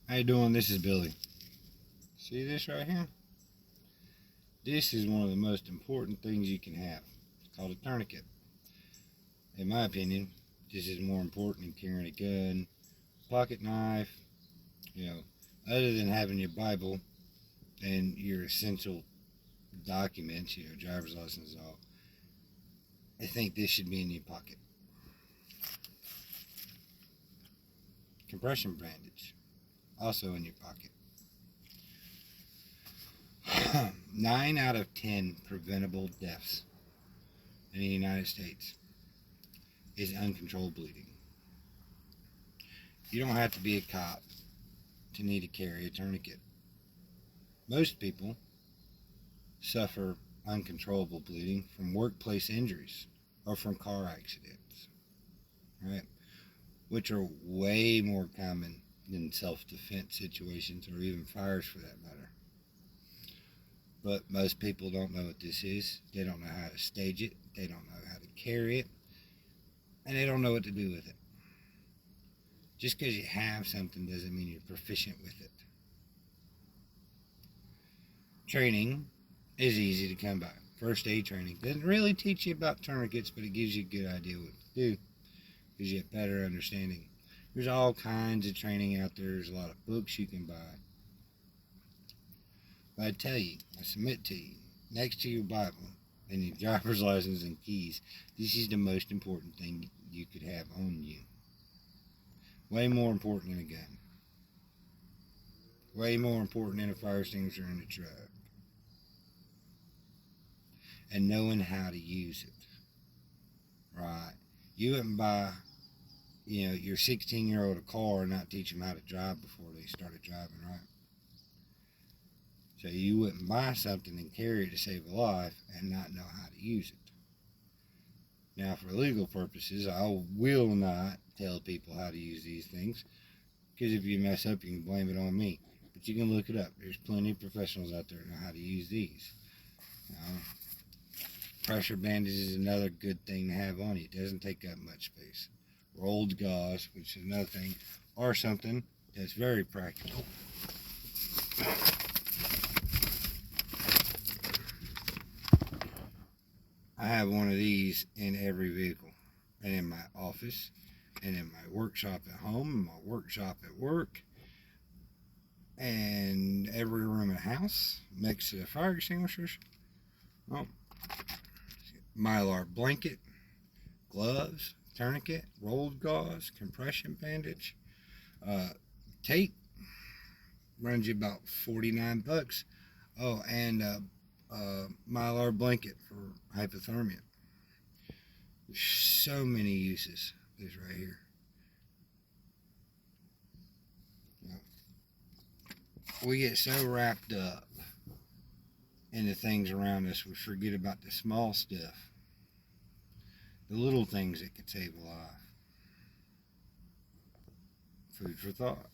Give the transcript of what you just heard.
How you doing? This is Billy. See this right here? This is one of the most important things you can have. It's called a tourniquet. In my opinion, this is more important than carrying a gun, pocket knife, other than having your Bible and your essential documents, driver's license and all. I think this should be in your pocket. Compression bandage, also in your pocket. 9 out of 10 preventable deaths in the United States is uncontrolled bleeding. You don't have to be a cop to need to carry a tourniquet. Most people suffer uncontrollable bleeding from workplace injuries or from car accidents, right? Which are way more common than self-defense situations or even fires for that matter. But most people don't know what this is. They don't know how to stage it. They don't know how to carry it. And they don't know what to do with it. Just because you have something doesn't mean you're proficient with it. Training is easy to come by. First aid training doesn't really teach you about tourniquets, but it gives you a good idea what to do. Gives you a better understanding. There's all kinds of training out there. There's a lot of books you can buy. But I tell you, I submit to you, next to your Bible and your driver's license and keys, this is the most important thing you could have on you. Way more important than a gun. Way more important than a fire extinguisher in the truck. And knowing how to use it. Right. You wouldn't buy, your 16-year-old a car and not teach them how to drive before they started driving, right? So you wouldn't buy something and carry it to save a life and not know how to use it. Now, for legal purposes, I will not tell people how to use these things, because if you mess up, you can blame it on me. But you can look it up. There's plenty of professionals out there that know how to use these. Pressure bandage is another good thing to have on you. It doesn't take up much space. Rolled gauze, which is another thing, or something that's very practical. I have one of these in every vehicle, and in my office, and in my workshop at home, and my workshop at work, and every room in the house, next to the fire extinguishers. Oh, Mylar blanket, gloves, tourniquet, rolled gauze, compression bandage, tape, runs you about $49. Oh, and Mylar blanket for hypothermia. There's so many uses. This right here. We get so wrapped up in the things around us, we forget about the small stuff, the little things that could save a life. Food for thought.